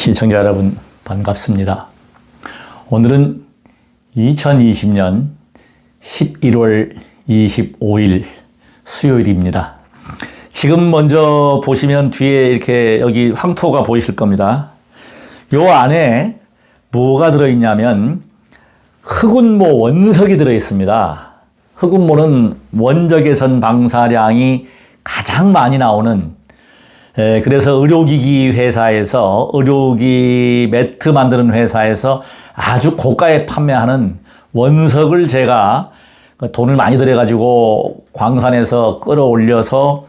시청자 여러분 반갑습니다. 오늘은 2020년 11월 25일 수요일입니다. 지금 먼저 보시면 뒤에 이렇게 여기 황토가 보이실 겁니다. 요 안에 뭐가 들어있냐면 흑운모 원석이 들어있습니다. 흑운모는 원적외선 방사량이 가장 많이 나오는, 그래서 의료기기 회사에서, 의료기 매트 만드는 회사에서 아주 고가에 판매하는 원석을 제가 돈을 많이 들여가지고 광산에서 끌어올려서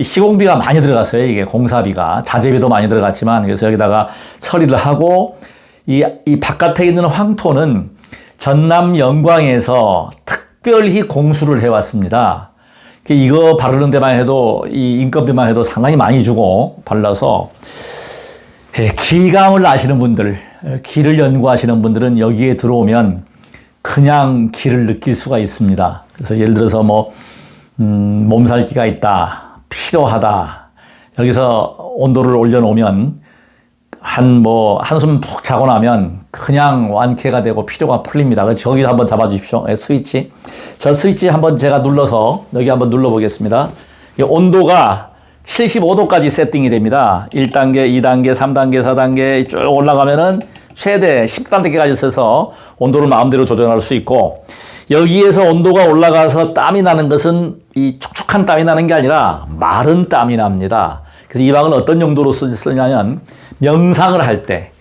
시공비가 많이 들어갔어요. 이게 공사비가. 자재비도 많이 들어갔지만, 그래서 여기다가 처리를 하고, 이 바깥에 있는 황토는 전남 영광에서 특별히 공수를 해왔습니다. 이거 바르는 데만 해도, 이 인건비만 해도 상당히 많이 주고 발라서, 기감을 아시는 분들, 기를 연구하시는 분들은 여기에 들어오면 그냥 기를 느낄 수가 있습니다. 그래서 예를 들어서 몸살기가 있다, 필요하다, 여기서 온도를 올려놓으면 한숨 푹 자고 나면 그냥 완쾌가 되고 피로가 풀립니다. 그래서 저기 한번 잡아주십시오. 스위치. 저 스위치 한번 제가 눌러서 여기 한번 눌러보겠습니다. 온도가 75도까지 세팅이 됩니다. 1단계, 2단계, 3단계, 4단계 쭉 올라가면은 최대 10단계까지 써서 온도를 마음대로 조정할 수 있고, 여기에서 온도가 올라가서 땀이 나는 것은 이 촉촉한 땀이 나는 게 아니라 마른 땀이 납니다. 그래서 이 방은 어떤 용도로 쓰냐면 명상을 할 때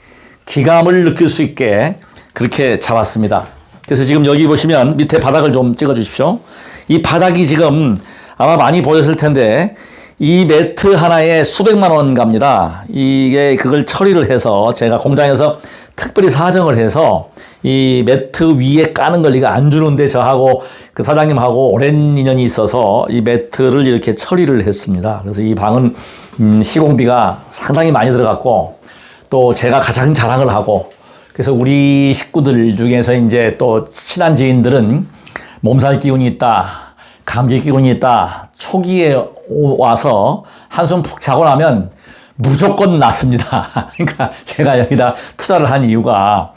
기감을 느낄 수 있게 그렇게 잡았습니다. 그래서 지금 여기 보시면 밑에 바닥을 좀 찍어 주십시오. 이 바닥이 지금 아마 많이 보였을 텐데 이 매트 하나에 수백만 원 갑니다. 이게 그걸 처리를 해서 제가 공장에서 특별히 사정을 해서 이 매트 위에 까는 걸 이거 안 주는데 저하고 그 사장님하고 오랜 인연이 있어서 이 매트를 이렇게 처리를 했습니다. 그래서 이 방은 시공비가 상당히 많이 들어갔고, 또 제가 가장 자랑을 하고, 그래서 우리 식구들 중에서 이제 또 친한 지인들은 몸살 기운이 있다, 감기 기운이 있다, 초기에 와서 한숨 푹 자고 나면 무조건 낫습니다. 그러니까 제가 여기다 투자를 한 이유가,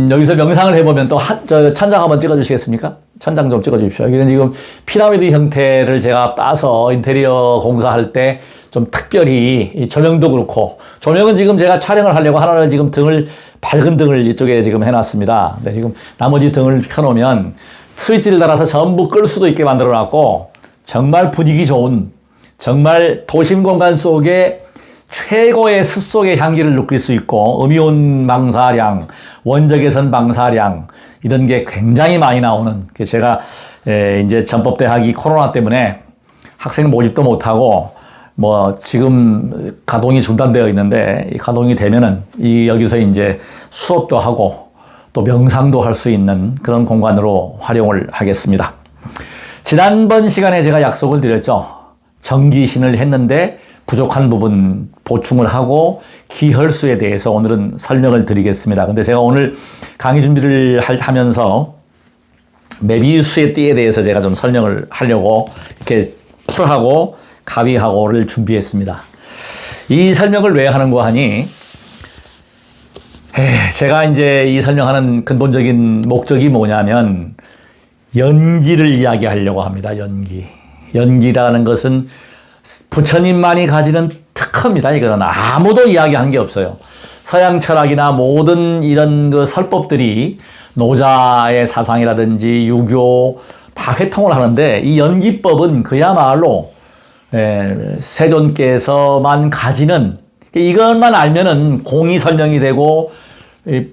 여기서 명상을 해보면 또 저 천장 한번 찍어주시겠습니까? 천장 좀 찍어주십시오. 여기는 지금 피라미드 형태를 제가 따서 인테리어 공사할 때 좀 특별히 조명도 그렇고, 조명은 지금 제가 촬영을 하려고 하나는 지금 밝은 등을 이쪽에 지금 해놨습니다. 근데 지금 나머지 등을 켜놓으면 스위치를 달아서 전부 끌 수도 있게 만들어 놨고, 정말 분위기 좋은, 정말 도심 공간 속에 최고의 습속의 향기를 느낄 수 있고, 음이온 방사량, 원적외선 방사량, 이런 게 굉장히 많이 나오는, 제가 이제 전법대학이 코로나 때문에 학생 모집도 못하고 지금 가동이 중단되어 있는데, 이 가동이 되면은 여기서 이제 수업도 하고 또 명상도 할 수 있는 그런 공간으로 활용을 하겠습니다. 지난번 시간에 제가 약속을 드렸죠. 정기신을 했는데 부족한 부분 보충을 하고 기혈수에 대해서 오늘은 설명을 드리겠습니다. 근데 제가 오늘 강의 준비를 하면서 메비우스의 띠에 대해서 제가 좀 설명을 하려고 이렇게 풀하고 가위하고를 준비했습니다. 이 설명을 왜 하는가 하니, 제가 이제 이 설명하는 근본적인 목적이 뭐냐면 연기를 이야기하려고 합니다. 연기라는 것은 부처님만이 가지는 특허입니다. 이거는 아무도 이야기한 게 없어요. 서양 철학이나 모든 이런 그 설법들이 노자의 사상이라든지 유교 다 회통을 하는데, 이 연기법은 그야말로 세존께서만 가지는, 이것만 알면은 공이 설명이 되고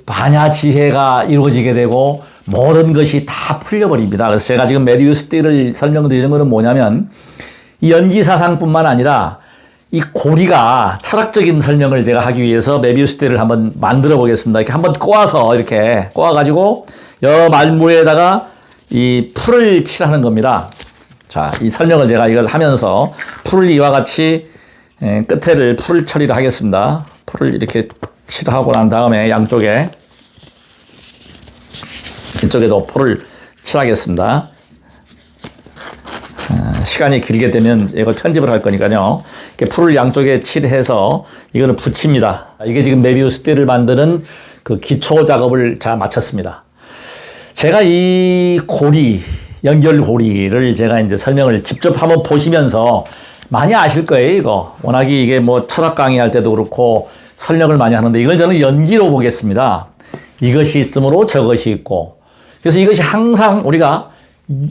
반야지혜가 이루어지게 되고 모든 것이 다 풀려버립니다. 그래서 제가 지금 메비우스 띠를 설명드리는 것은 뭐냐면, 이 연기 사상뿐만 아니라 이 고리가 철학적인 설명을 제가 하기 위해서 메비우스 띠를 한번 만들어 보겠습니다. 이렇게 한번 꼬아서 이렇게 꼬아가지고 여 말무에다가 이 풀을 칠하는 겁니다. 자, 이 설명을 제가 이걸 하면서 풀을 이와 같이 끝에를 풀 처리를 하겠습니다. 풀을 이렇게 칠하고 난 다음에 양쪽에 이쪽에도 풀을 칠하겠습니다. 시간이 길게 되면 이걸 편집을 할 거니까요. 이렇게 풀을 양쪽에 칠해서 이거는 붙입니다. 이게 지금 메비우스 띠를 만드는 그 기초 작업을 다 마쳤습니다. 제가 이 고리, 연결 고리를 제가 이제 설명을 직접 한번 보시면서 많이 아실 거예요, 이거. 워낙에 이게 뭐 철학 강의할 때도 그렇고 설명을 많이 하는데 이걸 저는 연기로 보겠습니다. 이것이 있으므로 저것이 있고. 그래서 이것이 항상 우리가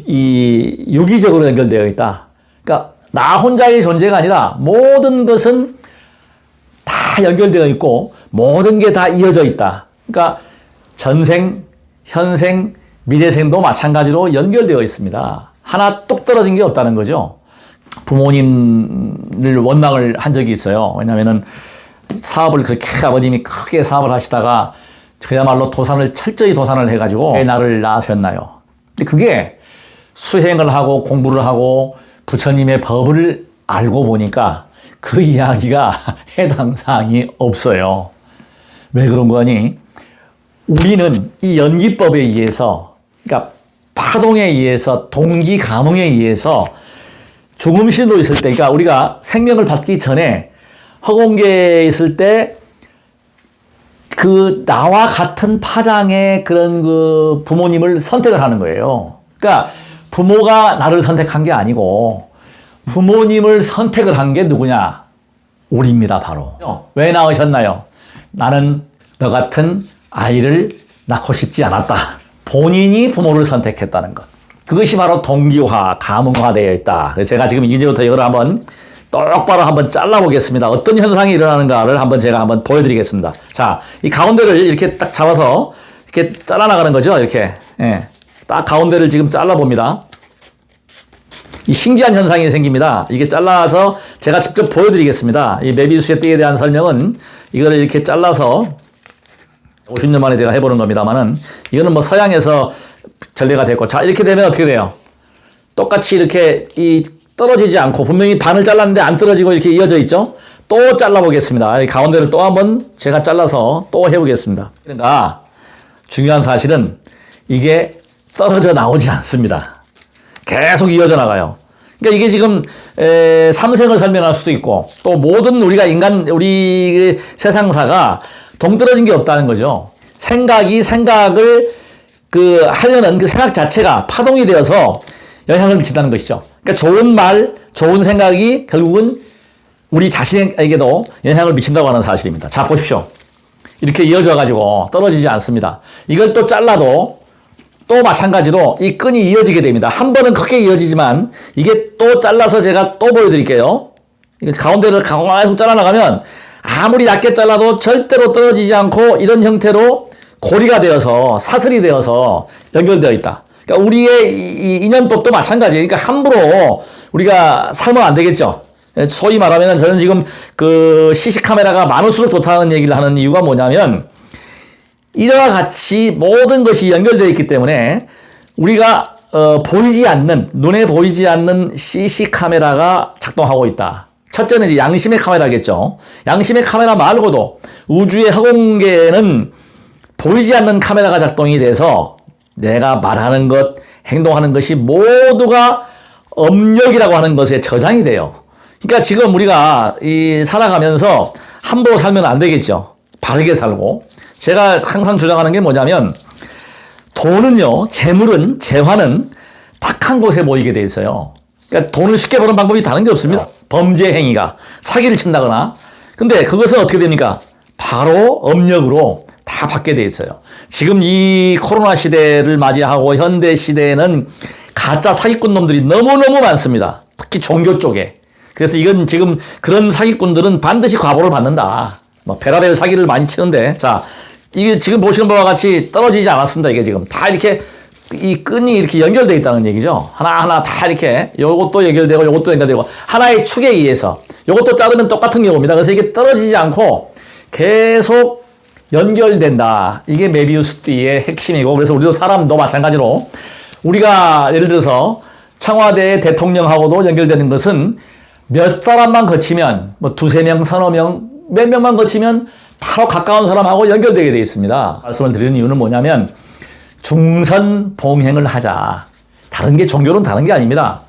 이 유기적으로 연결되어 있다. 그러니까 나 혼자의 존재가 아니라 모든 것은 다 연결되어 있고 모든 게 다 이어져 있다. 그러니까 전생, 현생, 미래생도 마찬가지로 연결되어 있습니다. 하나 뚝 떨어진 게 없다는 거죠. 부모님을 원망을 한 적이 있어요. 왜냐하면은 사업을 그렇게 아버님이 크게 사업을 하시다가 그야말로 철저히 도산을 해가지고 왜 나를 낳으셨나요? 근데 그게 수행을 하고 공부를 하고 부처님의 법을 알고 보니까 그 이야기가 해당 사항이 없어요. 왜 그런 거니? 우리는 이 연기법에 의해서, 그러니까 파동에 의해서, 동기 감흥에 의해서 죽음 신도 있을 때, 그러니까 우리가 생명을 받기 전에 허공계에 있을 때 그 나와 같은 파장의 그런 그 부모님을 선택을 하는 거예요. 그러니까 부모가 나를 선택한 게 아니고 부모님을 선택을 한 게 누구냐? 우리입니다, 바로. 왜 낳으셨나요? 나는 너 같은 아이를 낳고 싶지 않았다. 본인이 부모를 선택했다는 것. 그것이 바로 동기화, 감흥화 되어 있다. 그래서 제가 지금 이제부터 이걸 한번 똑바로 한번 잘라보겠습니다. 어떤 현상이 일어나는가를 제가 한번 보여드리겠습니다. 자, 이 가운데를 이렇게 딱 잡아서 이렇게 잘라나가는 거죠. 이렇게. 예. 딱 가운데를 지금 잘라봅니다. 이 신기한 현상이 생깁니다. 이게 잘라서 제가 직접 보여드리겠습니다. 이 메비우스의 띠에 대한 설명은 이거를 이렇게 잘라서 50년 만에 제가 해보는 겁니다만은 이거는 뭐 서양에서 전례가 됐고, 자, 이렇게 되면 어떻게 돼요? 똑같이 이렇게 떨어지지 않고 분명히 반을 잘랐는데 안 떨어지고 이렇게 이어져 있죠? 또 잘라보겠습니다. 이 가운데를 또 한번 제가 잘라서 또 해보겠습니다. 그러니까 중요한 사실은 이게 떨어져 나오지 않습니다. 계속 이어져 나가요. 그러니까 이게 지금 삼생을 설명할 수도 있고 또 모든 우리 세상사가 동떨어진 게 없다는 거죠. 생각을 하려는 그 생각 자체가 파동이 되어서 영향을 미친다는 것이죠. 그러니까 좋은 말, 좋은 생각이 결국은 우리 자신에게도 영향을 미친다고 하는 사실입니다. 자, 보십시오. 이렇게 이어져가지고 떨어지지 않습니다. 이걸 또 잘라도 또 마찬가지로 이 끈이 이어지게 됩니다. 한 번은 크게 이어지지만 이게 또 잘라서 제가 또 보여드릴게요. 가운데를 계속 잘라나가면 아무리 얇게 잘라도 절대로 떨어지지 않고 이런 형태로 고리가 되어서 사슬이 되어서 연결되어 있다. 그러니까 우리의 이 인연법도 마찬가지예요. 그러니까 함부로 우리가 살면 안 되겠죠. 소위 말하면 저는 지금 그 CC 카메라가 많을수록 좋다는 얘기를 하는 이유가 뭐냐면 이와 같이 모든 것이 연결되어 있기 때문에 우리가 보이지 않는, 눈에 보이지 않는 CC 카메라가 작동하고 있다. 첫째는 이제 양심의 카메라겠죠. 양심의 카메라 말고도 우주의 허공계에는 보이지 않는 카메라가 작동이 돼서 내가 말하는 것, 행동하는 것이 모두가 업력이라고 하는 것에 저장이 돼요. 그러니까 지금 우리가 살아가면서 함부로 살면 안 되겠죠. 바르게 살고. 제가 항상 주장하는 게 뭐냐면 돈은요, 재물은, 재화는 탁한 곳에 모이게 돼 있어요. 그러니까 돈을 쉽게 버는 방법이 다른 게 없습니다. 범죄 행위가 사기를 친다거나. 근데 그것은 어떻게 됩니까? 바로 업력으로 다 받게 돼 있어요. 지금 이 코로나 시대를 맞이하고 현대 시대에는 가짜 사기꾼 놈들이 너무너무 많습니다. 특히 종교 쪽에. 그래서 이건 지금 그런 사기꾼들은 반드시 과보를 받는다. 베라벨 사기를 많이 치는데, 자, 이게 지금 보시는 바와 같이 떨어지지 않았습니다. 이게 지금 다 이렇게 이 끈이 이렇게 연결되어 있다는 얘기죠. 하나하나 다 이렇게 요것도 연결되고 요것도 연결되고 하나의 축에 의해서 요것도 자르면 똑같은 경우입니다. 그래서 이게 떨어지지 않고 계속 연결된다. 이게 메비우스 띠의 핵심이고, 그래서 우리도 사람도 마찬가지로 우리가 예를 들어서 청와대 대통령하고도 연결되는 것은 몇 사람만 거치면 뭐 두세 명, 서너 명, 몇 명만 거치면 바로 가까운 사람하고 연결되게 되어 있습니다. 말씀을 드리는 이유는 뭐냐면 중선봉행을 하자. 다른 게 종교는 다른 게 아닙니다.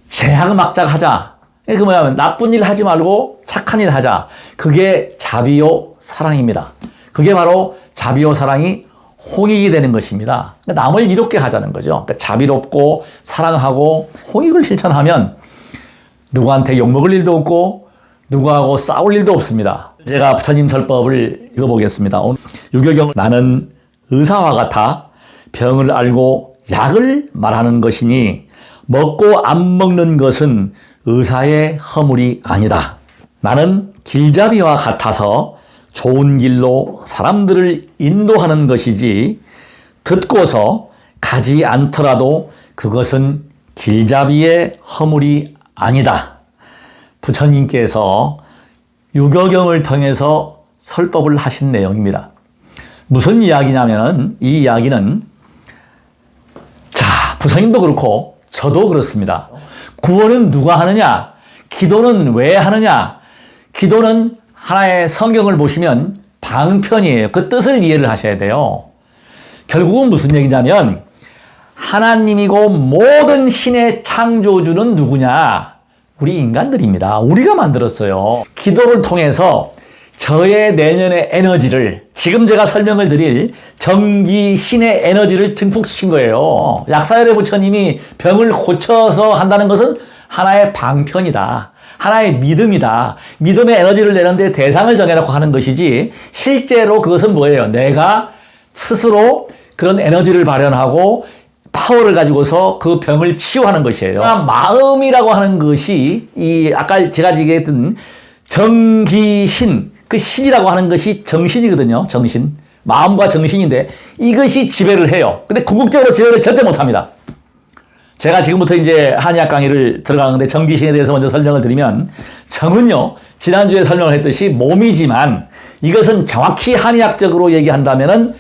제약막작하자. 그 뭐냐면 나쁜 일 하지 말고 착한 일 하자. 그게 자비요 사랑입니다. 그게 바로 자비요 사랑이 홍익이 되는 것입니다. 그러니까 남을 이롭게 하자는 거죠. 그러니까 자비롭고 사랑하고 홍익을 실천하면 누구한테 욕먹을 일도 없고 누구하고 싸울 일도 없습니다. 제가 부처님 설법을 읽어보겠습니다. 유교경을 나는 의사와 같아 병을 알고 약을 말하는 것이니 먹고 안 먹는 것은 의사의 허물이 아니다. 나는 길잡이와 같아서 좋은 길로 사람들을 인도하는 것이지 듣고서 가지 않더라도 그것은 길잡이의 허물이 아니다. 부처님께서 유교경을 통해서 설법을 하신 내용입니다. 무슨 이야기냐면 이 이야기는 부처님도 그렇고 저도 그렇습니다. 구원은 누가 하느냐? 기도는 왜 하느냐? 기도는 하나의 성경을 보시면 방편이에요. 그 뜻을 이해를 하셔야 돼요. 결국은 무슨 얘기냐면 하나님이고 모든 신의 창조주는 누구냐? 우리 인간들입니다. 우리가 만들었어요. 기도를 통해서 저의 내면의 에너지를 지금 제가 설명을 드릴 정기 신의 에너지를 증폭시킨 거예요. 약사열의 부처님이 병을 고쳐서 한다는 것은 하나의 방편이다. 하나의 믿음이다. 믿음의 에너지를 내는데 대상을 정해놓고 하는 것이지 실제로 그것은 뭐예요? 내가 스스로 그런 에너지를 발현하고 파워를 가지고서 그 병을 치유하는 것이에요. 마음이라고 하는 것이 이 아까 제가 얘기했던 정기신, 그 신이라고 하는 것이 정신이거든요. 정신. 마음과 정신인데 이것이 지배를 해요. 근데 궁극적으로 지배를 절대 못합니다. 제가 지금부터 이제 한의학 강의를 들어가는데 정기신에 대해서 먼저 설명을 드리면 정은요. 지난주에 설명을 했듯이 몸이지만 이것은 정확히 한의학적으로 얘기한다면은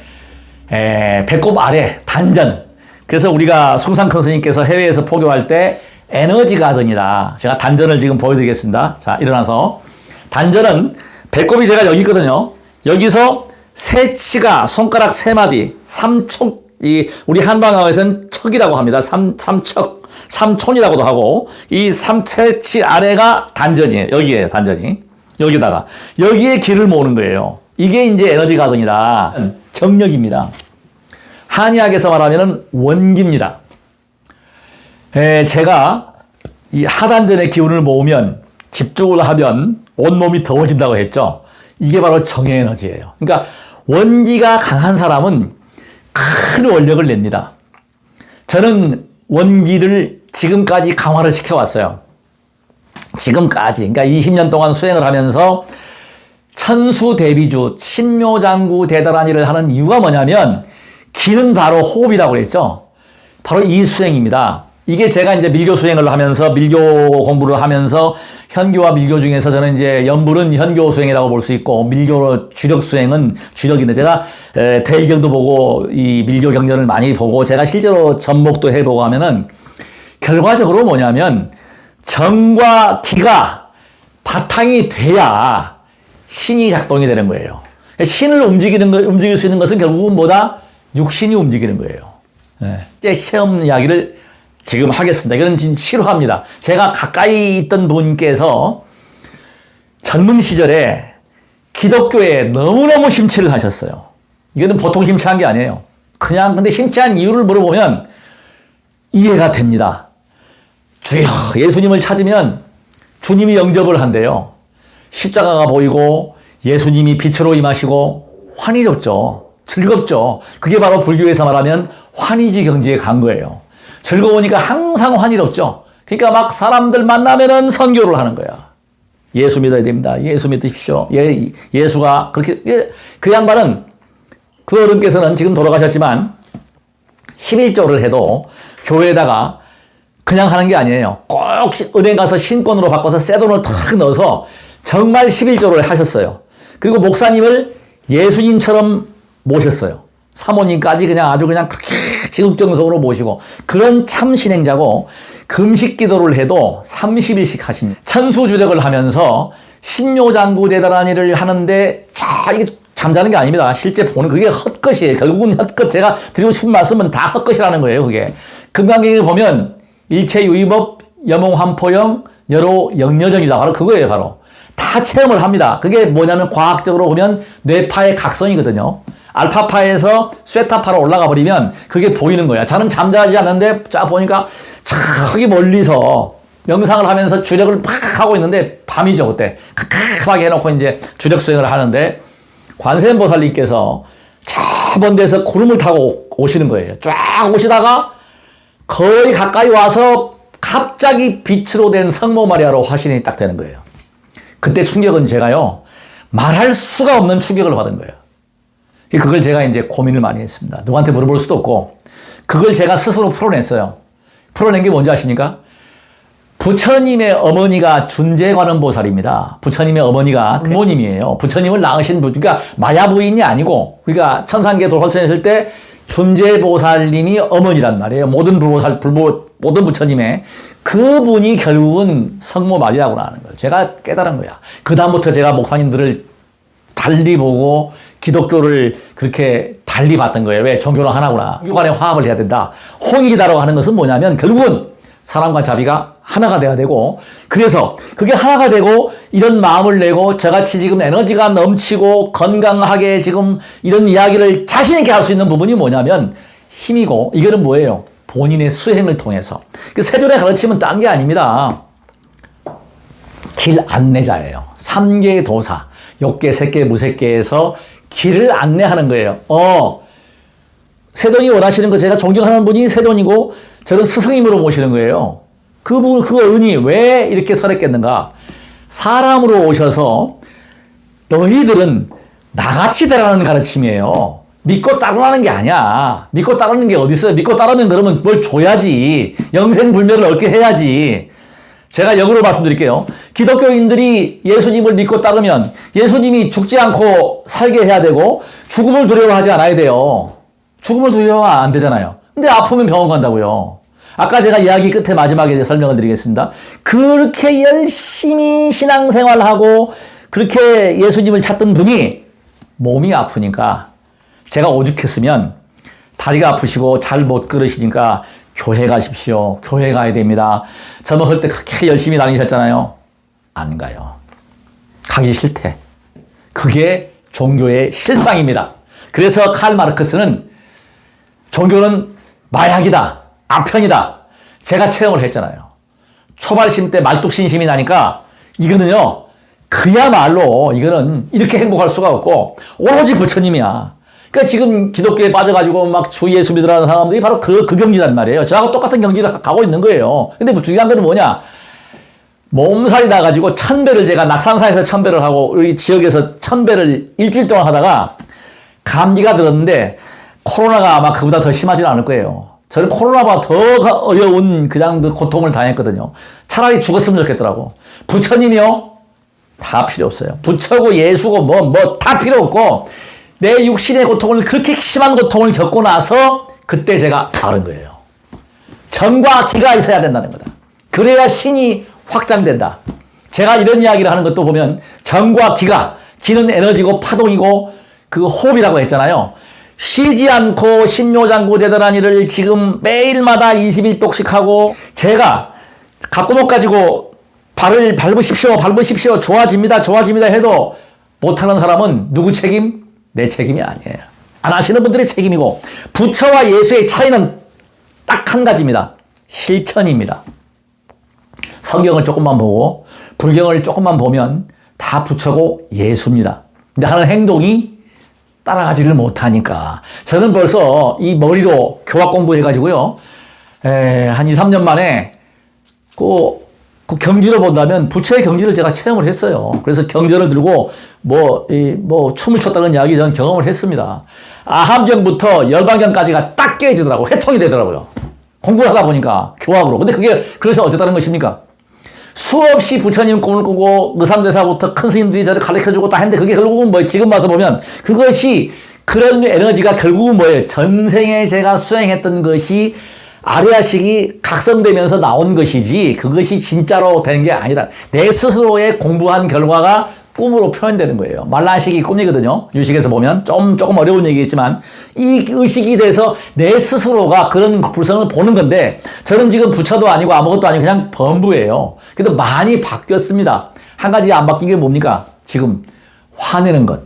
배꼽 아래 단전. 그래서 우리가 숭상 큰 스님께서 해외에서 포교할 때 에너지 가든이다. 제가 단전을 지금 보여드리겠습니다. 자, 일어나서. 단전은 배꼽이 제가 여기 있거든요. 여기서 세치가 손가락 세 마디, 삼촉, 우리 한방어에서는 척이라고 합니다. 삼척, 삼촌이라고도 하고, 이 삼세치 아래가 단전이에요. 여기에요, 단전이. 여기다가. 여기에 기를 모으는 거예요. 이게 이제 에너지 가든이다. 정력입니다. 한의학에서 말하면 원기입니다. 제가 이 하단전의 기운을 모으면 집중을 하면 온몸이 더워진다고 했죠. 이게 바로 정의 에너지예요. 그러니까 원기가 강한 사람은 큰 원력을 냅니다. 저는 원기를 지금까지 강화를 시켜왔어요. 지금까지. 그러니까 20년 동안 수행을 하면서 천수대비주, 신묘장구 대단한 일을 하는 이유가 뭐냐면 기는 바로 호흡이라고 그랬죠. 바로 이 수행입니다. 이게 제가 이제 밀교 수행을 하면서 밀교 공부를 하면서 현교와 밀교 중에서 저는 이제 연불은 현교 수행이라고 볼 수 있고 밀교 주력 수행은 주력인데 제가 대일경도 보고 이 밀교 경전을 많이 보고 제가 실제로 접목도 해보고 하면은 결과적으로 뭐냐면 정과 기가 바탕이 돼야 신이 작동이 되는 거예요. 신을 움직일 수 있는 것은 결국은 뭐다? 육신이 움직이는 거예요. 이제 시험 이야기를 지금 하겠습니다. 이건 지금 실화입니다. 제가 가까이 있던 분께서 젊은 시절에 기독교에 너무너무 심취를 하셨어요. 이거는 보통 심취한 게 아니에요. 그냥 근데 심취한 이유를 물어보면 이해가 됩니다. 주여 예수님을 찾으면 주님이 영접을 한대요. 십자가가 보이고 예수님이 빛으로 임하시고 환희롭죠. 즐겁죠. 그게 바로 불교에서 말하면 환희지 경지에 간 거예요. 즐거우니까 항상 환희롭죠. 그러니까 막 사람들 만나면은 선교를 하는 거야. 예수 믿어야 됩니다. 예수 믿으십시오. 예수가 그렇게 그 양반은 그 어른께서는 지금 돌아가셨지만 11조를 해도 교회에다가 그냥 하는 게 아니에요. 꼭 은행 가서 신권으로 바꿔서 새 돈을 탁 넣어서 정말 11조를 하셨어요. 그리고 목사님을 예수님처럼 모셨어요. 사모님까지 그냥 아주 그냥 그렇게 지극정성으로 모시고 그런 참 신행자고 금식 기도를 해도 30일씩 하십니다. 천수주력을 하면서 신묘장구 대단한 일을 하는데 이게 잠자는 게 아닙니다. 실제 보는 그게 헛것이에요. 결국은 헛것. 제가 드리고 싶은 말씀은 다 헛것이라는 거예요. 그게 금강경에 보면 일체유의법, 여몽환포영, 여로 영여정이다. 바로 그거예요, 바로. 다 체험을 합니다. 그게 뭐냐면 과학적으로 보면 뇌파의 각성이거든요. 알파파에서 쇠타파로 올라가 버리면 그게 보이는 거야. 저는 잠자지 않는데 쫙 보니까 저기 멀리서 명상을 하면서 주력을 막 하고 있는데 밤이죠, 그때. 칵칵하게 해놓고 이제 주력 수행을 하는데 관세음보살님께서 저 먼 데서 구름을 타고 오시는 거예요. 쫙 오시다가 거의 가까이 와서 갑자기 빛으로 된 성모 마리아로 화신이 딱 되는 거예요. 그때 충격은 제가요, 말할 수가 없는 충격을 받은 거예요. 그걸 제가 이제 고민을 많이 했습니다. 누구한테 물어볼 수도 없고, 그걸 제가 스스로 풀어냈어요. 풀어낸 게 뭔지 아십니까? 부처님의 어머니가 준재관음보살입니다. 부처님의 어머니가 부모님이에요. 부처님을 낳으신 분, 그러니까 마야 부인이 아니고, 그러니까 천상계 도설천했을 때 준재보살님이 어머니란 말이에요. 모든 모든 부처님의 그분이 결국은 성모 마리아구나 하는 걸 제가 깨달은 거야. 그다음부터 제가 목사님들을 달리 보고 기독교를 그렇게 달리 봤던 거예요. 왜? 종교는 하나구나. 육간의 화합을 해야 된다. 홍익이다라고 하는 것은 뭐냐면 결국은 사람과 자비가 하나가 돼야 되고, 그래서 그게 하나가 되고 이런 마음을 내고 저같이 지금 에너지가 넘치고 건강하게 지금 이런 이야기를 자신 있게 할 수 있는 부분이 뭐냐면 힘이고, 이거는 뭐예요? 본인의 수행을 통해서. 그 세존의 가르침은 딴 게 아닙니다. 길 안내자예요. 3계 도사, 욕계, 색계, 무색계에서 길을 안내하는 거예요. 세존이 원하시는 거, 제가 존경하는 분이 세존이고 저는 스승님으로 모시는 거예요. 그 어른이 왜 이렇게 설했겠는가? 사람으로 오셔서 너희들은 나같이 되라는 가르침이에요. 믿고 따르라는 게 아니야. 믿고 따르는 게 어디 있어요? 믿고 따르면 그러면 뭘 줘야지. 영생불멸을 얻게 해야지. 제가 역으로 말씀드릴게요. 기독교인들이 예수님을 믿고 따르면 예수님이 죽지 않고 살게 해야 되고 죽음을 두려워하지 않아야 돼요. 죽음을 두려워하면 안 되잖아요. 근데 아프면 병원 간다고요. 아까 제가 이야기 끝에 마지막에 설명을 드리겠습니다. 그렇게 열심히 신앙생활하고 그렇게 예수님을 찾던 분이 몸이 아프니까, 제가 오죽했으면 다리가 아프시고 잘 못 걸으시니까 교회 가십시오. 교회 가야 됩니다. 젊었을 때 그렇게 열심히 다니셨잖아요. 안 가요. 가기 싫대. 그게 종교의 실상입니다. 그래서 칼 마르크스는 종교는 마약이다, 아편이다. 제가 체험을 했잖아요. 초발심 때 말뚝신심이 나니까 이거는요, 그야말로 이거는 이렇게 행복할 수가 없고 오로지 부처님이야. 그러니까 지금 기독교에 빠져가지고 막 주 예수 믿으라는 사람들이 바로 그 경지란 말이에요. 저하고 똑같은 경지를 가고 있는 거예요. 근데 뭐 중요한 건 뭐냐? 몸살이 나가지고 1000배를, 제가 낙산사에서 1000배를 하고 우리 지역에서 1000배를 일주일 동안 하다가 감기가 들었는데, 코로나가 아마 그보다 더 심하지는 않을 거예요. 저는 코로나보다 더 어려운 그냥 그 고통을 당했거든요. 차라리 죽었으면 좋겠더라고. 부처님이요? 다 필요 없어요. 부처고 예수고 뭐 다 필요 없고, 내 육신의 고통을, 그렇게 심한 고통을 겪고 나서 그때 제가 알은 거예요. 정과 기가 있어야 된다는 거다. 그래야 신이 확장된다. 제가 이런 이야기를 하는 것도 보면 정과 기가, 기는 에너지고 파동이고 그 호흡이라고 했잖아요. 쉬지 않고 신묘장구 대단한 일을 지금 매일마다 21독씩 하고, 제가 갖고 못 가지고 발을 밟으십시오, 좋아집니다 해도 못하는 사람은 누구 책임? 내 책임이 아니에요. 안 하시는 분들의 책임이고, 부처와 예수의 차이는 딱 한 가지입니다. 실천입니다. 성경을 조금만 보고 불경을 조금만 보면 다 부처고 예수입니다. 근데 하는 행동이 따라가지를 못하니까. 저는 벌써 이 머리로 교학 공부해가지고요, 한 2, 3년 만에 그 경지로 본다면 부처의 경지를 제가 체험을 했어요. 그래서 경전을 들고 춤을 췄다는 이야기 저는 경험을 했습니다. 아함경부터 열반경까지가 딱 깨지더라고요. 회통이 되더라고요. 공부를 하다 보니까 교학으로. 근데 그게 그래서 어쨌다는 것입니까? 수없이 부처님 꿈을 꾸고 의상대사부터 큰 스님들이 저를 가르쳐주고 다 했는데, 그게 결국은 뭐예요? 지금 와서 보면 그것이, 그런 에너지가 결국은 뭐예요? 전생에 제가 수행했던 것이 아리아식이 각성되면서 나온 것이지, 그것이 진짜로 되는 게 아니다. 내 스스로의 공부한 결과가 꿈으로 표현되는 거예요. 말라식이 꿈이거든요. 유식에서 보면 조금 어려운 얘기겠지만, 이 의식이 돼서 내 스스로가 그런 불성을 보는 건데, 저는 지금 부처도 아니고 아무것도 아니고 그냥 범부예요. 그래도 많이 바뀌었습니다. 한 가지 안 바뀐 게 뭡니까? 지금 화내는 것.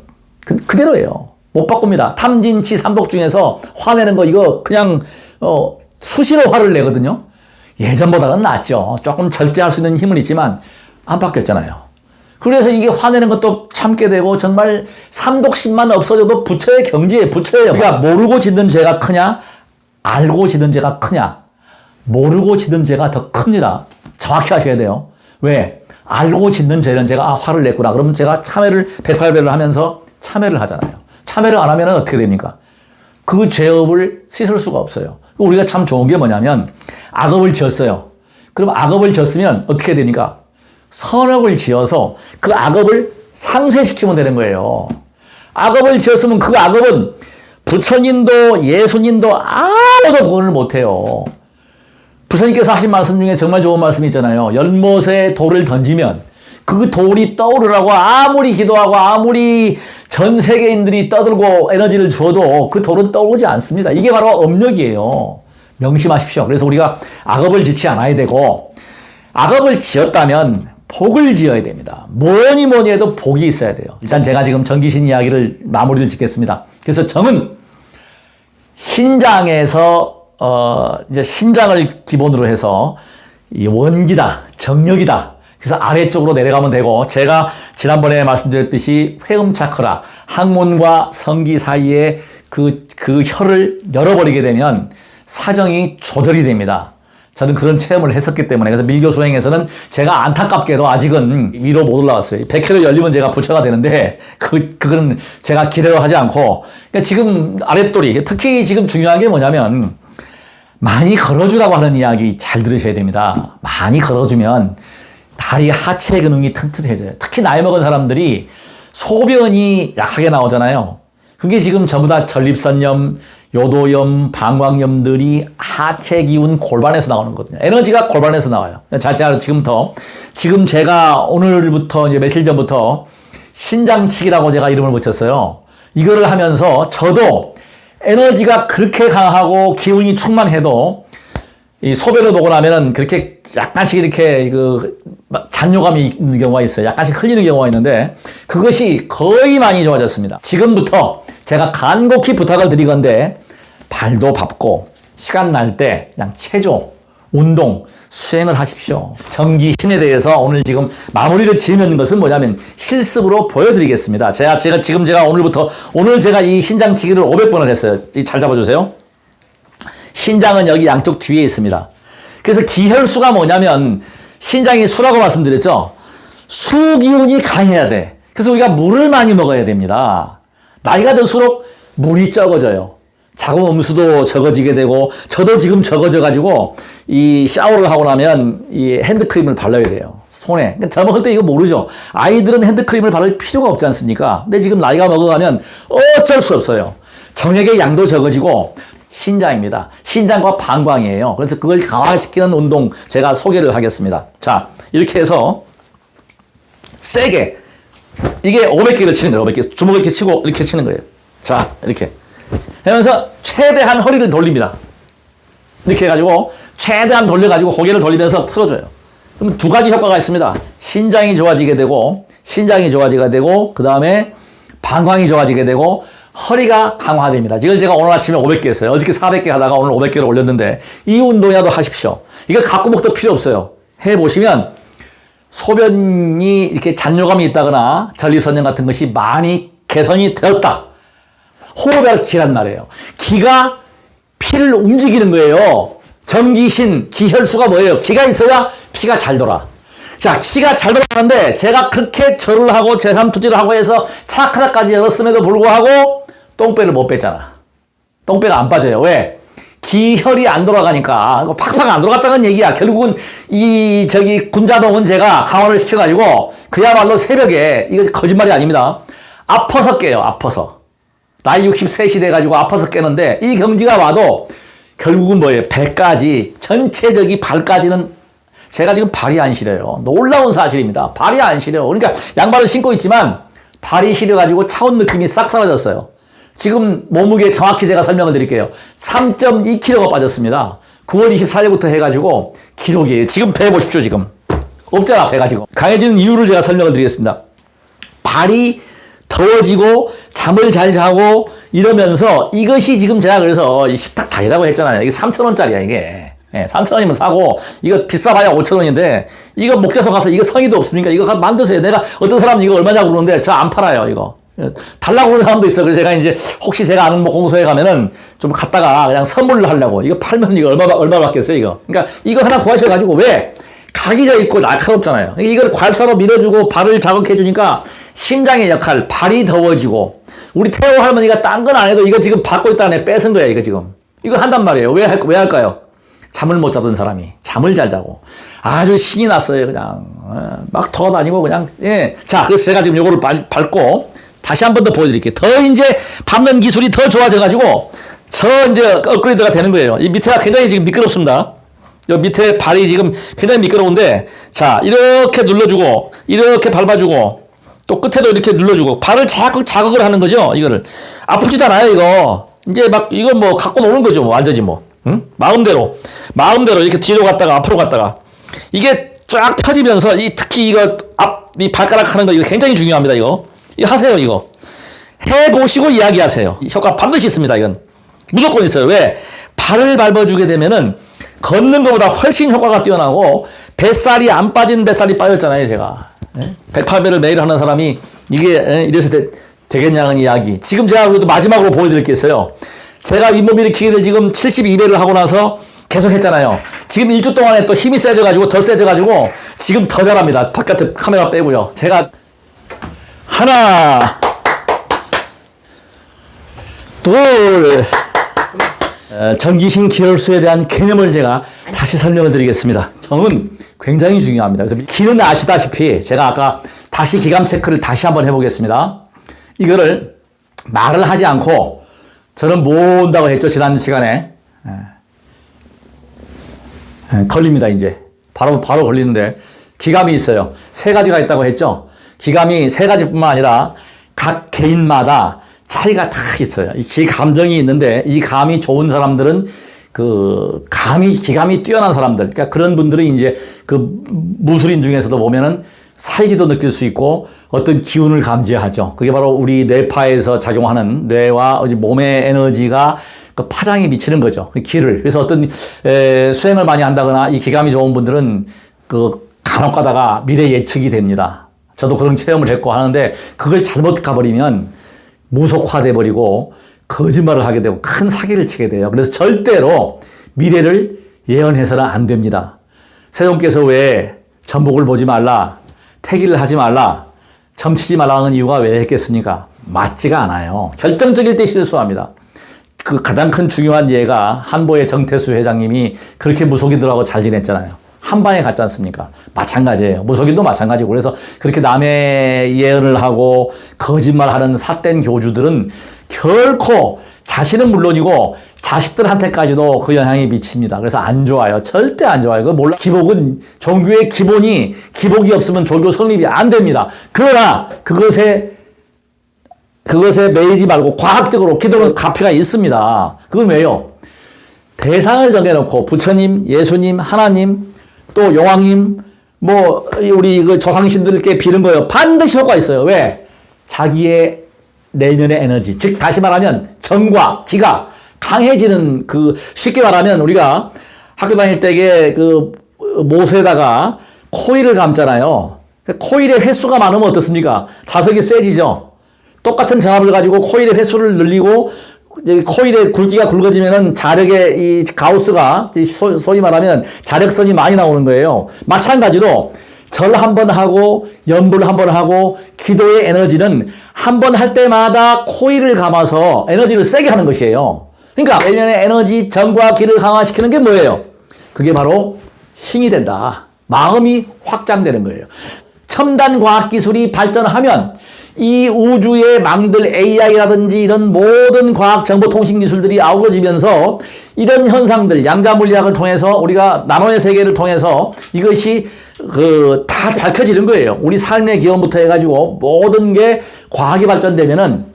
그대로예요. 못 바꿉니다. 탐진치 삼독 중에서 화내는 거 이거 그냥 수시로 화를 내거든요. 예전보다는 낫죠. 조금 절제할 수 있는 힘은 있지만 안 바뀌었잖아요. 그래서 이게 화내는 것도 참게 되고 정말 삼독심만 없어져도 부처의 경지에 부처예요. 우리가 모르고 짓는 죄가 크냐? 알고 짓는 죄가 크냐? 모르고 짓는 죄가 더 큽니다. 정확히 하셔야 돼요. 왜? 알고 짓는 죄는 제가 화를 냈구나. 그러면 제가 참회를 108배를 하면서 참회를 하잖아요. 참회를 안 하면 어떻게 됩니까? 그 죄업을 씻을 수가 없어요. 우리가 참 좋은 게 뭐냐면 악업을 지었어요. 그럼 악업을 지었으면 어떻게 됩니까? 선업을 지어서 그 악업을 상쇄시키면 되는 거예요. 악업을 지었으면 그 악업은 부처님도 예수님도 아무도 구원을 못해요. 부처님께서 하신 말씀 중에 정말 좋은 말씀이 있잖아요. 연못에 돌을 던지면 그 돌이 떠오르라고 아무리 기도하고 아무리 전 세계인들이 떠들고 에너지를 주어도 그 돌은 떠오르지 않습니다. 이게 바로 업력이에요. 명심하십시오. 그래서 우리가 악업을 짓지 않아야 되고 악업을 지었다면 복을 지어야 됩니다. 뭐니 해도 복이 있어야 돼요. 일단 제가 지금 정기신 이야기를 마무리를 짓겠습니다. 그래서 정은 신장에서 이제 신장을 기본으로 해서 이 원기다, 정력이다. 그래서 아래쪽으로 내려가면 되고 제가 지난번에 말씀드렸듯이 회음차크라, 항문과 성기 사이에 그 혀를 열어버리게 되면 사정이 조절이 됩니다. 저는 그런 체험을 했었기 때문에 그래서 밀교 수행에서는 제가 안타깝게도 아직은 위로 못 올라왔어요. 100회를 열리면 제가 부처가 되는데 그건 제가 기대로 하지 않고 그러니까 지금 아랫돌이 특히 지금 중요한 게 뭐냐면 많이 걸어주라고 하는 이야기 잘 들으셔야 됩니다. 많이 걸어주면 다리 하체 기능이 튼튼해져요. 특히 나이 먹은 사람들이 소변이 약하게 나오잖아요. 그게 지금 전부 다 전립선염, 요도염, 방광염들이 하체 기운 골반에서 나오는 거거든요. 에너지가 골반에서 나와요. 제가 지금 제가 오늘부터 이제 며칠 전부터 신장치기라고 제가 이름을 붙였어요. 이거를 하면서 저도 에너지가 그렇게 강하고 기운이 충만해도 이 소변을 보고 나면은 그렇게 약간씩 이렇게 잔뇨감이 있는 경우가 있어요. 약간씩 흘리는 경우가 있는데 그것이 거의 많이 좋아졌습니다. 지금부터 제가 간곡히 부탁을 드리건데 발도 밟고 시간 날 때 그냥 체조, 운동, 수행을 하십시오. 정기신에 대해서 오늘 지금 마무리를 지으는 것은 뭐냐면 실습으로 보여드리겠습니다. 제가 오늘 제가 이 신장치기를 500번을 했어요. 잘 잡아주세요. 신장은 여기 양쪽 뒤에 있습니다. 그래서 기혈수가 뭐냐면 신장이 수라고 말씀드렸죠. 수 기운이 강해야 돼. 그래서 우리가 물을 많이 먹어야 됩니다. 나이가 들수록 물이 적어져요. 자궁 음수도 적어지게 되고 저도 지금 적어져가지고 이 샤워를 하고 나면 이 핸드크림을 발라야 돼요. 손에. 그러니까 젊었을 때 이거 모르죠. 아이들은 핸드크림을 바를 필요가 없지 않습니까? 근데 지금 나이가 먹어가면 어쩔 수 없어요. 정액의 양도 적어지고 신장입니다. 신장과 방광이에요. 그래서 그걸 강화시키는 운동 제가 소개를 하겠습니다. 자, 이렇게 해서 세게 이게 500개를 치는 거예요. 500개. 주먹을 이렇게 치고 이렇게 치는 거예요. 자, 이렇게 하면서 최대한 허리를 돌립니다. 이렇게 해가지고 최대한 돌려가지고 고개를 돌리면서 틀어줘요. 그럼 두 가지 효과가 있습니다. 신장이 좋아지게 되고 그 다음에 방광이 좋아지게 되고 허리가 강화됩니다. 이걸 제가 오늘 아침에 500개 했어요. 어저께 400개 하다가 오늘 500개를 올렸는데 이 운동이라도 하십시오. 이거 갖고 먹도 필요 없어요. 해보시면 소변이 이렇게 잔뇨감이 있다거나 전립선염 같은 것이 많이 개선이 되었다. 호흡이 기란 말이에요. 기가 피를 움직이는 거예요. 정기신, 기혈수가 뭐예요? 기가 있어야 피가 잘 돌아. 자, 기가 잘 돌아가는데 제가 그렇게 절을 하고 제3투지를 하고 해서 차크라까지 열었음에도 불구하고 똥배를 못 뺐잖아. 똥배가 안 빠져요. 왜? 기혈이 안 돌아가니까. 팍팍 안 돌아갔다는 얘기야. 결국은 군자동은 제가 강화를 시켜가지고 그야말로 새벽에, 이거 거짓말이 아닙니다. 아파서 깨요. 아파서. 나이 63시 돼가지고 아파서 깨는데 이 경지가 와도 결국은 뭐예요? 배까지, 전체적인 발까지는 제가 지금 발이 안 시려요. 놀라운 사실입니다. 발이 안 시려요. 그러니까 양발을 신고 있지만 발이 시려가지고 차온 느낌이 싹 사라졌어요. 지금 몸무게 정확히 제가 설명을 드릴게요. 3.2kg가 빠졌습니다. 9월 24일부터 해가지고 기록이에요. 지금 배 보십시오, 지금. 없잖아, 배가 지금. 강해지는 이유를 제가 설명을 드리겠습니다. 발이 더워지고 잠을 잘 자고 이러면서 이것이 지금 제가 그래서 식탁 닭이라고 했잖아요. 이게 3,000원짜리야, 이게. 예, 3,000원이면 사고, 이거 비싸봐야 5,000원인데, 이거 목재소 가서 이거 성의도 없습니까? 이거 만드세요. 내가, 어떤 사람은 이거 얼마냐고 그러는데, 저 안 팔아요, 이거. 달라고 그러는 사람도 있어요. 그래서 제가 이제, 혹시 제가 아는 뭐 공소에 가면은, 좀 갖다가 그냥 선물을 하려고. 이거 팔면 이거 얼마 받겠어요, 이거. 그러니까, 이거 하나 구하셔가지고, 왜? 각이 져 있고 날카롭잖아요. 이걸 괄사로 밀어주고, 발을 자극해주니까, 심장의 역할, 발이 더워지고, 우리 태호 할머니가 딴 건 안 해도 이거 지금 받고 있다네, 뺏은 거야, 이거 지금. 이거 한단 말이에요. 왜 할까요? 잠을 못 자던 사람이 잠을 잘 자고 아주 신이 났어요. 그냥 막 돌아다니고 그냥. 예. 자, 그래서 제가 지금 요거를 밟고 다시 한 번 더 보여드릴게요. 더 이제 밟는 기술이 더 좋아져가지고 저 이제 업그레이드가 되는 거예요. 이 밑에가 굉장히 지금 미끄럽습니다. 요 밑에 발이 지금 굉장히 미끄러운데, 자, 이렇게 눌러주고 이렇게 밟아주고 또 끝에도 이렇게 눌러주고 발을 자극을 하는 거죠. 이거를 아프지도 않아요. 이거 이제 막 이거 뭐 갖고 노는 거죠. 완전히 뭐. 응? 마음대로 이렇게 뒤로 갔다가 앞으로 갔다가 이게 쫙 펴지면서 특히 이거 이 발가락 하는 거 이거 굉장히 중요합니다. 이거 하세요. 이거 해보시고 이야기하세요. 이 효과 반드시 있습니다. 이건 무조건 있어요. 왜? 발을 밟아주게 되면은 걷는 것보다 훨씬 효과가 뛰어나고 뱃살이 안 빠진 뱃살이 빠졌잖아요. 제가 108배를 매일 하는 사람이 이게 이래서 되겠냐는 이야기. 지금 제가 그래도 마지막으로 보여드릴 게 있어요. 제가 잇몸 일으키기를 지금 72배를 하고 나서 계속 했잖아요. 지금 1주 동안에 또 힘이 세져가지고 더 세져가지고 지금 더 잘합니다. 바깥에 카메라 빼고요. 제가 하나, 둘, 전기신 기혈수에 대한 개념을 제가 다시 설명을 드리겠습니다. 정은 굉장히 중요합니다. 그래서 기는 아시다시피 제가 아까 다시 기감 체크를 다시 한번 해보겠습니다. 이거를 말을 하지 않고 저는 모은다고 했죠. 지난 시간에. 걸립니다, 이제. 바로 걸리는데. 기감이 있어요. 3가지가 있다고 했죠. 기감이 3가지뿐만 아니라 각 개인마다 차이가 다 있어요. 이 감정이 있는데 이 감이 좋은 사람들은 기감이 뛰어난 사람들. 그러니까 그런 분들은 이제 무술인 중에서도 보면은 살기도 느낄 수 있고 어떤 기운을 감지하죠. 그게 바로 우리 뇌파에서 작용하는 뇌와 몸의 에너지가 파장이 미치는 거죠. 기를. 그래서 어떤 수행을 많이 한다거나 이 기감이 좋은 분들은 간혹 가다가 미래 예측이 됩니다. 저도 그런 체험을 했고 하는데 그걸 잘못 가버리면 무속화돼 버리고 거짓말을 하게 되고 큰 사기를 치게 돼요. 그래서 절대로 미래를 예언해서는 안 됩니다. 세종께서 왜 전복을 보지 말라, 태기를 하지 말라, 점치지 말라는 이유가 왜 했겠습니까? 맞지가 않아요. 결정적일 때 실수합니다. 가장 큰 중요한 예가 한보의 정태수 회장님이 그렇게 무속인들하고 잘 지냈잖아요. 한반에 갔지 않습니까? 마찬가지예요. 무속인도 마찬가지고. 그래서 그렇게 남의 예언을 하고 거짓말하는 삿된 교주들은 결코 자신은 물론이고 자식들한테까지도 그 영향이 미칩니다. 그래서 안 좋아요. 절대 안 좋아요. 기복은 종교의 기본이 기복이 없으면 종교 성립이 안 됩니다. 그러나 그것에 매이지 말고 과학적으로 기도는 가피가 있습니다. 그건 왜요? 대상을 정해놓고 부처님, 예수님, 하나님, 또 용왕님, 우리 조상신들께 비는 거예요. 반드시 효과가 있어요. 왜? 자기의 내면의 에너지, 즉 다시 말하면 정과 기가 강해지는 쉽게 말하면 우리가 학교 다닐 때에 못에다가 코일을 감잖아요. 코일의 횟수가 많으면 어떻습니까? 자석이 세지죠. 똑같은 전압을 가지고 코일의 횟수를 늘리고 코일의 굵기가 굵어지면은 자력의 이 가우스가 소위 말하면 자력선이 많이 나오는 거예요. 마찬가지로 절 한 번 하고 연불 한 번 하고 기도의 에너지는 한 번 할 때마다 코일을 감아서 에너지를 세게 하는 것이에요. 그러니까 내면의 에너지 정과 기를 강화시키는 게 뭐예요? 그게 바로 힘이 된다. 마음이 확장되는 거예요. 첨단 과학기술이 발전하면 이 우주의 망들 AI라든지 이런 모든 과학 정보통신 기술들이 아우러지면서 이런 현상들 양자물리학을 통해서 우리가 나노의 세계를 통해서 이것이 다 밝혀지는 거예요. 우리 삶의 기원부터 해가지고 모든 게 과학이 발전되면은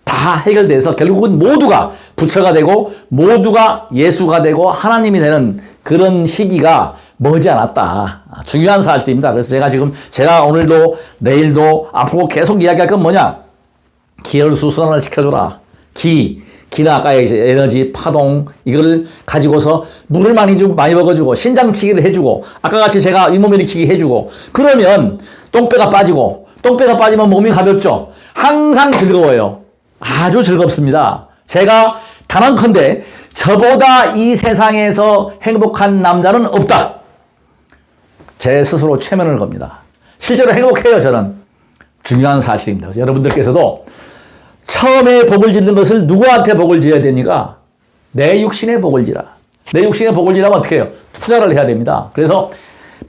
다 해결돼서 결국은 모두가 부처가 되고 모두가 예수가 되고 하나님이 되는 그런 시기가 머지 않았다. 중요한 사실입니다. 그래서 제가 오늘도 내일도 앞으로 계속 이야기할 건 뭐냐? 기혈수순환을 시켜줘라. 기는 아까 에너지, 파동, 이걸 가지고서 물을 많이 먹어주고, 신장치기를 해주고, 아까 같이 제가 윗몸일으키기 해주고, 그러면 똥배가 빠지면 몸이 가볍죠? 항상 즐거워요. 아주 즐겁습니다. 제가 단언컨대 저보다 이 세상에서 행복한 남자는 없다. 제 스스로 최면을 겁니다. 실제로 행복해요, 저는. 중요한 사실입니다. 그래서 여러분들께서도 처음에 복을 짓는 것을 누구한테 복을 지어야 됩니까? 내 육신에 복을 지라. 내 육신에 복을 지라면 어떻게 해요? 투자를 해야 됩니다. 그래서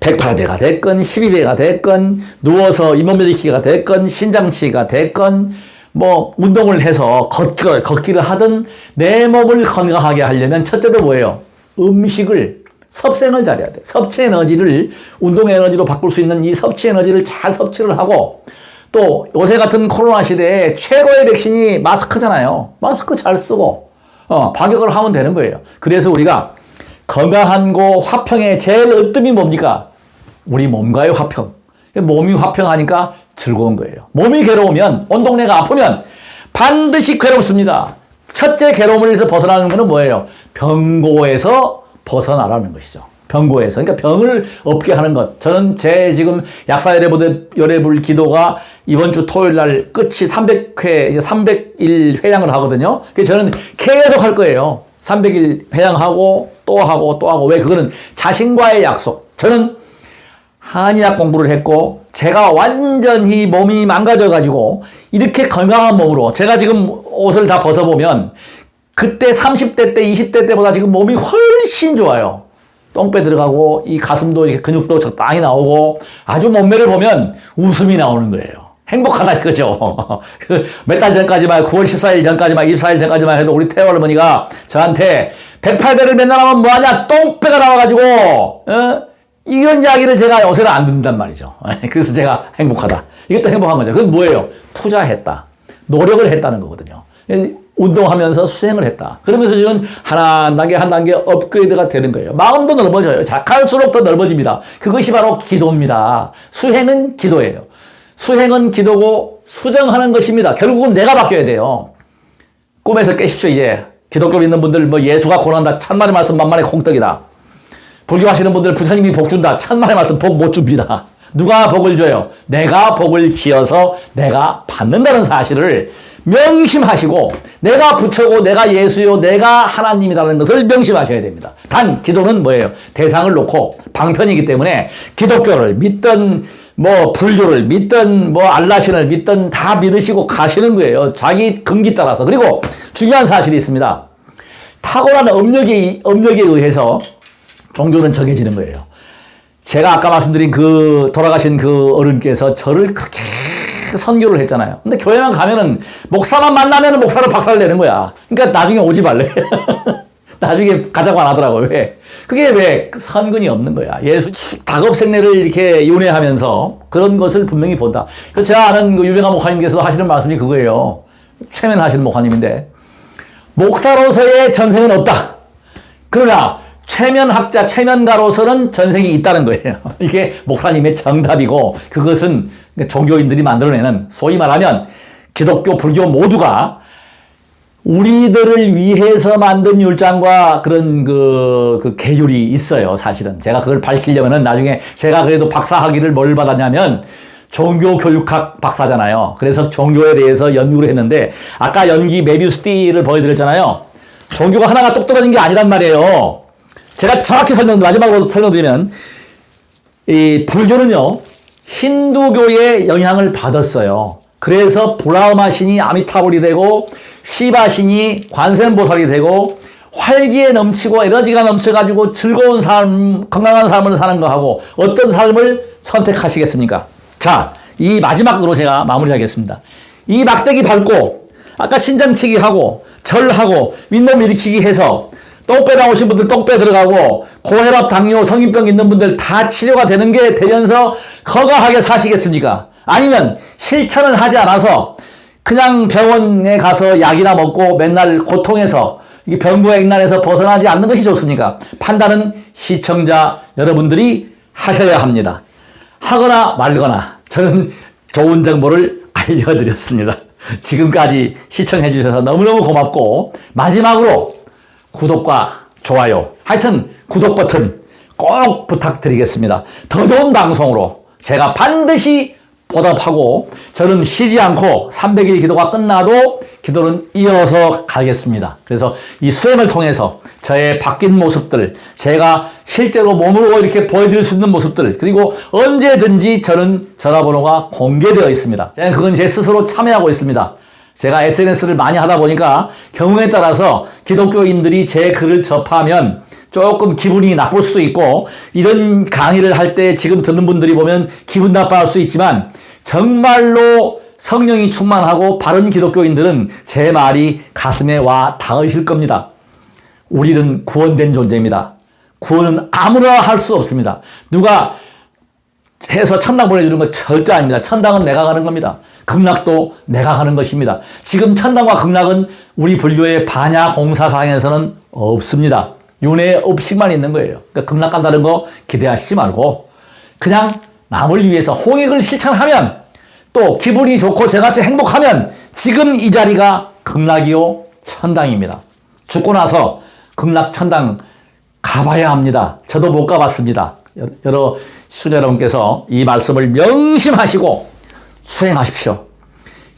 108배가 됐건 12배가 됐건 누워서 잇몸일으키기가 됐건 신장치기가 됐건 뭐 운동을 해서 걷기를 하든 내 몸을 건강하게 하려면 첫째도 뭐예요? 섭생을 잘해야 돼. 섭취 에너지를 운동 에너지로 바꿀 수 있는 이 섭취 에너지를 잘 섭취를 하고 또 요새 같은 코로나 시대에 최고의 백신이 마스크잖아요. 마스크 잘 쓰고 방역을 하면 되는 거예요. 그래서 우리가 건강한 고 화평의 제일 으뜸이 뭡니까? 우리 몸과의 화평. 몸이 화평하니까 즐거운 거예요. 몸이 괴로우면 온 동네가 아프면 반드시 괴롭습니다. 첫째 괴로움에서 벗어나는 것은 뭐예요? 병고에서 벗어나라는 것이죠. 병고에서. 그러니까 병을 없게 하는 것. 저는 제 지금 약사열애불 기도가 이번 주 토요일 날 끝이 300회, 이제 300일 회양을 하거든요. 그래서 저는 계속 할 거예요. 300일 회양하고 또 하고 또 하고. 왜? 그거는 자신과의 약속. 저는 한의학 공부를 했고 제가 완전히 몸이 망가져가지고 이렇게 건강한 몸으로 제가 지금 옷을 다 벗어보면 그때 30대 때 20대 때보다 지금 몸이 훨씬 좋아요. 똥배 들어가고 이 가슴도 이렇게 근육도 적당히 나오고 아주 몸매를 보면 웃음이 나오는 거예요. 행복하다 이거죠. 몇 달 전까지만 9월 14일 전까지만 24일 전까지만 해도 우리 태호 할머니가 저한테 108배를 맨날 하면 뭐하냐 똥배가 나와가지고 이런 이야기를 제가 요새는 안 듣는단 말이죠. 그래서 제가 행복하다. 이것도 행복한 거죠. 그건 뭐예요? 투자했다. 노력을 했다는 거거든요. 운동하면서 수행을 했다. 그러면서 지금 한 단계 업그레이드가 되는 거예요. 마음도 넓어져요. 갈수록 더 넓어집니다. 그것이 바로 기도입니다. 수행은 기도예요. 수행은 기도고 수정하는 것입니다. 결국은 내가 바뀌어야 돼요. 꿈에서 깨십시오. 이제 기독교 믿는 분들 뭐 예수가 고난다. 천만의 말씀 만만의 콩떡이다. 불교하시는 분들 부처님이 복 준다. 천만의 말씀 복 못 줍니다. 누가 복을 줘요? 내가 복을 지어서 내가 받는다는 사실을 명심하시고 내가 부처고 내가 예수요 내가 하나님이라는 것을 명심하셔야 됩니다. 단 기도는 뭐예요? 대상을 놓고 방편이기 때문에 기독교를 믿든 뭐 불교를 믿든 뭐 알라신을 믿든 다 믿으시고 가시는 거예요. 자기 근기 따라서. 그리고 중요한 사실이 있습니다. 탁월한 업력에 의해서 종교는 정해지는 거예요. 제가 아까 말씀드린 돌아가신 그 어른께서 저를 그렇게 선교를 했잖아요. 근데 교회만 가면은 목사만 만나면은 목사를 박살내는 거야. 그러니까 나중에 오지 말래. 나중에 가자고 안 하더라고요. 왜? 그게 왜? 선근이 없는 거야. 예수 다급생례를 이렇게 윤회하면서 그런 것을 분명히 본다. 그래서 제가 아는 그 유명한 목사님께서 하시는 말씀이 그거예요. 최면하시는 목사님인데 목사로서의 전생은 없다. 그러나 최면학자, 최면가로서는 전생이 있다는 거예요. 이게 목사님의 정답이고 그것은 종교인들이 만들어내는 소위 말하면 기독교, 불교 모두가 우리들을 위해서 만든 율장과 그런 그 계율이 있어요. 사실은. 제가 그걸 밝히려면은 나중에 제가 그래도 박사 학위를 뭘 받았냐면 종교교육학 박사잖아요. 그래서 종교에 대해서 연구를 했는데 아까 연기 메비우스 띠를 보여드렸잖아요. 종교가 하나가 똑 떨어진 게 아니란 말이에요. 제가 정확히 마지막으로 설명드리면, 이 불교는요, 힌두교의 영향을 받았어요. 그래서 브라흐마 신이 아미타불이 되고, 시바 신이 관세음보살이 되고, 활기에 넘치고 에너지가 넘쳐가지고 즐거운 삶, 건강한 삶을 사는 거하고, 어떤 삶을 선택하시겠습니까? 자, 이 마지막으로 제가 마무리하겠습니다. 이 막대기 밟고, 아까 신장치기 하고, 절하고, 윗몸 일으키기 해서, 똥배 나오신 분들 똥배 들어가고 고혈압, 당뇨, 성인병 있는 분들 다 치료가 되면서 건강하게 사시겠습니까? 아니면 실천을 하지 않아서 그냥 병원에 가서 약이나 먹고 맨날 고통해서 이게 병고액난에서 벗어나지 않는 것이 좋습니까? 판단은 시청자 여러분들이 하셔야 합니다. 하거나 말거나 저는 좋은 정보를 알려드렸습니다. 지금까지 시청해 주셔서 너무너무 고맙고, 마지막으로 구독과 좋아요, 하여튼 구독 버튼 꼭 부탁드리겠습니다. 더 좋은 방송으로 제가 반드시 보답하고, 저는 쉬지 않고 300일 기도가 끝나도 기도는 이어서 가겠습니다. 그래서 이 수행을 통해서 저의 바뀐 모습들, 제가 실제로 몸으로 이렇게 보여드릴 수 있는 모습들, 그리고 언제든지 저는 전화번호가 공개되어 있습니다. 제가 그건 제 스스로 참여하고 있습니다. 제가 SNS를 많이 하다 보니까 경우에 따라서 기독교인들이 제 글을 접하면 조금 기분이 나쁠 수도 있고, 이런 강의를 할 때 지금 듣는 분들이 보면 기분 나빠할 수 있지만, 정말로 성령이 충만하고 바른 기독교인들은 제 말이 가슴에 와 닿으실 겁니다. 우리는 구원된 존재입니다. 구원은 아무나 할 수 없습니다. 누가 해서 천당 보내주는 건 절대 아닙니다. 천당은 내가 가는 겁니다. 극락도 내가 가는 것입니다. 지금 천당과 극락은 우리 불교의 반야 공사상에서는 없습니다. 윤회 업식만 있는 거예요. 그러니까 극락 간다는 거 기대하시지 말고, 그냥 남을 위해서 홍익을 실천하면, 또 기분이 좋고 저같이 행복하면 지금 이 자리가 극락이요 천당입니다. 죽고 나서 극락 천당 가봐야 합니다. 저도 못 가봤습니다. 여러 시청자 여러분께서 이 말씀을 명심하시고 수행하십시오.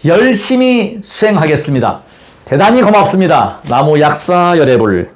열심히 수행하겠습니다. 대단히 고맙습니다. 나무 약사 열애불.